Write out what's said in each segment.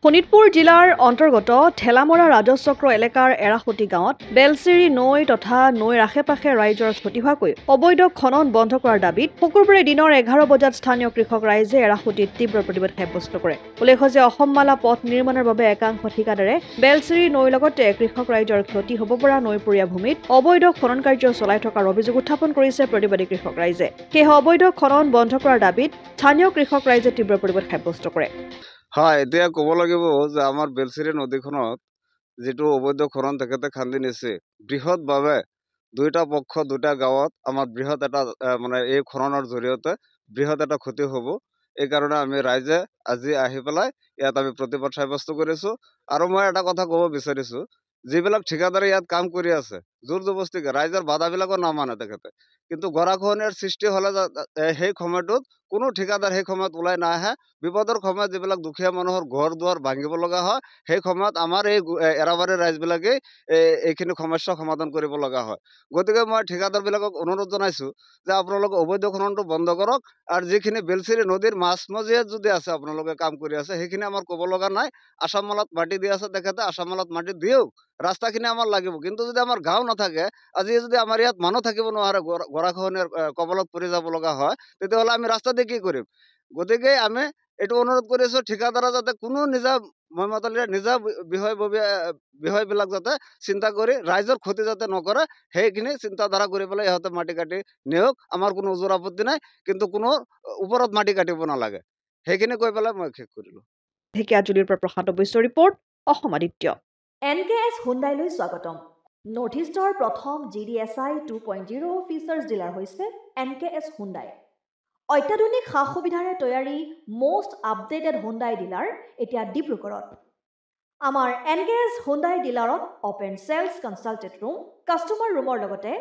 শোণিতপুৰ জিলাৰ অন্তৰ্গত ঠেলামৰা ৰাজচক্ৰ এলেকাৰ এৰাসতি গাঁৱত বেলচিৰি নৈ তথা নৈৰ আশে-পাশে ৰাইজৰ ক্ষতি হোৱাকৈ অবৈধ খনন বন্ধ কৰাৰ দাবীত শুকুৰবাৰে দিনৰ 11 বজাত স্থানীয় কৃষক ৰাইজে এৰাসতিত তীব্ৰ প্ৰতিবাদ সাব্যস্ত কৰে। উল্লেখ্য যে অসমমালা পথ নিৰ্মাণৰ বাবে একাংশ ঠিকাদাৰে বেলচিৰি নৈৰ লগতে কৃষক ৰাইজৰ ক্ষতি হ'ব পৰা নৈপৰীয়া ভূমিত অবৈধ খনন কাৰ্য চলাই থকাৰ অভিযোগ উত্থাপন কৰিছে প্ৰতিবাদী কৃষক ৰাইজে। সেই অবৈধ খনন বন্ধ কৰাৰ দাবীত স্থানীয় কৃষক ৰাইজে তীব্ৰ প্ৰতিবাদ সাব্যস্ত কৰে। হয়, এতিয়া ক'ব লাগিব যে আমাৰ বেলচিৰি নদীখনত যেটো অবৈধ খনন তেখেতে খান্দি নিছে বৃহৎভাৱে দুইটা পক্ষ দুটা গাঁৱত আমাৰ বৃহৎ এটা মানে এই খননৰ জৰিয়তে বৃহৎ এটা ক্ষতি হ'ব। এই কাৰণে আমি ৰাইজে আজি আহি পেলাই ইয়াত আমি প্ৰতিবাদ সাব্যস্ত কৰিছো। আৰু মই এটা কথা ক'ব বিচাৰিছো, যিবিলাক ঠিকাদাৰে ইয়াত কাম কৰি আছে জোৰ জবস্তিকে ৰাইজৰ বাধাবিলাকো নামানে তেখেতে, কিন্তু গৰাখহনীয়াৰ সৃষ্টি হ'লে সেই সময়টোত কোনো ঠিকাদাৰ সেই সময়ত ওলাই নাহে। বিপদৰ সময়ত যিবিলাক দুখীয়া মানুহৰ ঘৰ দুৱাৰ ভাঙিব লগা হয়, সেই সময়ত আমাৰ এই এৰাবাৰীৰ ৰাইজবিলাকেই এইখিনি সমস্যা সমাধান কৰিব লগা হয়। গতিকে মই ঠিকাদাৰবিলাকক অনুৰোধ জনাইছোঁ যে আপোনালোকে অবৈধ খননটো বন্ধ কৰক, আৰু যিখিনি বেলচিৰি নদীৰ মাজমজিয়াত যদি আছে আপোনালোকে কাম কৰি আছে সেইখিনি আমাৰ ক'ব লগা নাই। আসাম মালাত মাটি দি আছে তেখেতে, আসাম মালাত মাটি দিয়ক, ৰাস্তাখিনি আমাৰ লাগিব। কিন্তু যদি আমাৰ গাঁও নাথাকে, আজি যদি আমাৰ ইয়াত মানুহ থাকিব নোৱাৰে, গৰাখহনীয়াৰ কবলত পৰি যাব লগা হয়, তেতিয়াহ'লে আমি ৰাস্তা দি কি কৰিম? গতিকে আমি এইটো অনুৰোধ কৰিছো ঠিকাদাৰে যাতে কোনো নিজা বিষয়বিলাক যাতে চিন্তা কৰি ৰাইজৰ ক্ষতি যাতে নকৰে, সেইখিনি চিন্তাধাৰা কৰি পেলাই ইহঁতে মাটি কাটি নিয়ক, আমাৰ কোনো ওজৰ আপত্তি নাই, কিন্তু কোনো ওপৰত মাটি কাটিব নালাগে। সেইখিনি কৈ পেলাই মই শেষ কৰিলোঁ। ঢেকিয়াজুলিৰ পৰা প্ৰশান্ত বৈশ্যৰ ৰিপৰ্ট, অসম আদিত্য। NKS হুণ্ডাইলৈ স্বাগতম। নৰ্থ ইষ্টৰ প্ৰথম GDSI 2.0 ফিচাৰ্ছ ডিলাৰ হৈছে NKS হুণ্ডাই। অত্যাধুনিক সা সুবিধাৰে তৈয়াৰী most আপডেটেড হুণ্ডাই ডিলাৰ এতিয়া ডিব্ৰুগড়ত। আমাৰ NKS হুণ্ডাই ডিলাৰত open sales consulted room, customer ৰুমৰ লগতে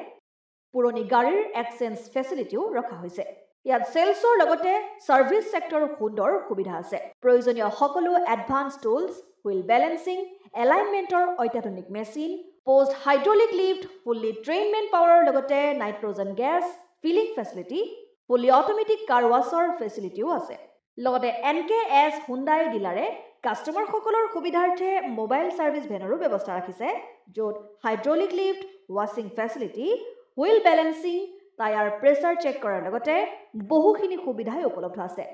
পুৰণি গাড়ীৰ এক্সচেঞ্জ ফেচিলিটিও ৰখা হৈছে। ইয়াত চেলছৰ লগতে ছাৰ্ভিচ ছেক্টৰৰ সুন্দৰ সুবিধা আছে। প্ৰয়োজনীয় সকলো এডভান্স টুলছ, হুইল বেলেন্সিং, এলাইনমেণ্টৰ অত্যাধুনিক machine, post hydraulic lift, fully ট্ৰেইনমেণ্ট পাৱাৰৰ লগতে nitrogen gas filling facility, fully automatic car washer ফেচিলিটিও আছে। লগতে NKS হুণ্ডাই ডিলাৰে কাষ্টমাৰসকলৰ সুবিধাৰ্থে মোবাইল ছাৰ্ভিচ ভেনৰো ব্যৱস্থা ৰাখিছে, য'ত হাইড্ৰলিক লিফ্ট, ৱাছিং facility, wheel balancing, tyre pressure check কৰাৰ লগতে বহুখিনি সুবিধাই উপলব্ধ আছে।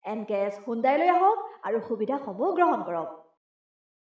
NKS হুণ্ডাইলৈ আহক আৰু সুবিধাসমূহ গ্ৰহণ কৰক।